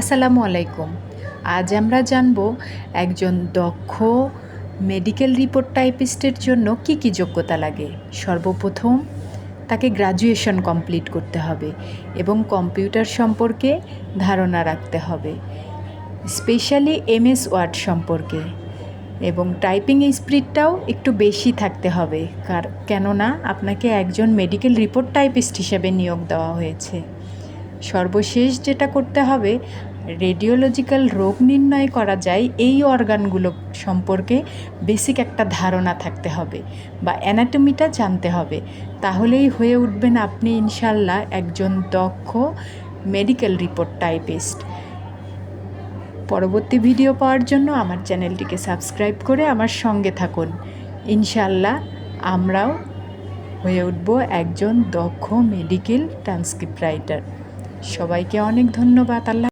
আসসালামু আলাইকুম। আজ আমরা জানব একজন দক্ষ মেডিকেল রিপোর্ট টাইপিস্টের জন্য কি কি যোগ্যতা লাগে। সর্বপ্রথম তাকে গ্র্যাজুয়েশন কমপ্লিট করতে হবে এবং কম্পিউটার সম্পর্কে ধারণা রাখতে হবে, স্পেশালি এমএস ওয়ার্ড সম্পর্কে, এবং টাইপিং স্পিডটাও একটু বেশি থাকতে হবে, কেননা আপনাকে একজন মেডিকেল রিপোর্ট টাইপিস্ট হিসেবে নিয়োগ দেওয়া হয়েছে। সর্বশেষ যেটা করতে হবে, রেডিওলজিক্যাল রোগ নির্ণয় করা যায় এই অর্গানগুলো সম্পর্কে বেসিক একটা ধারণা থাকতে হবে বা অ্যানাটমিটা জানতে হবে। তাহলেই হয়ে উঠবেন আপনি ইনশাল্লাহ একজন দক্ষ মেডিকেল রিপোর্ট টাইপিস্ট। পরবর্তী ভিডিও পাওয়ার জন্য আমার চ্যানেলটিকে সাবস্ক্রাইব করে আমার সঙ্গে থাকুন। ইনশাল্লাহ আমরাও হয়ে উঠব একজন দক্ষ মেডিকেল ট্রান্সক্রিপ্ট রাইটার। সবাইকে অনেক ধন্যবাদ। আল্লাহ।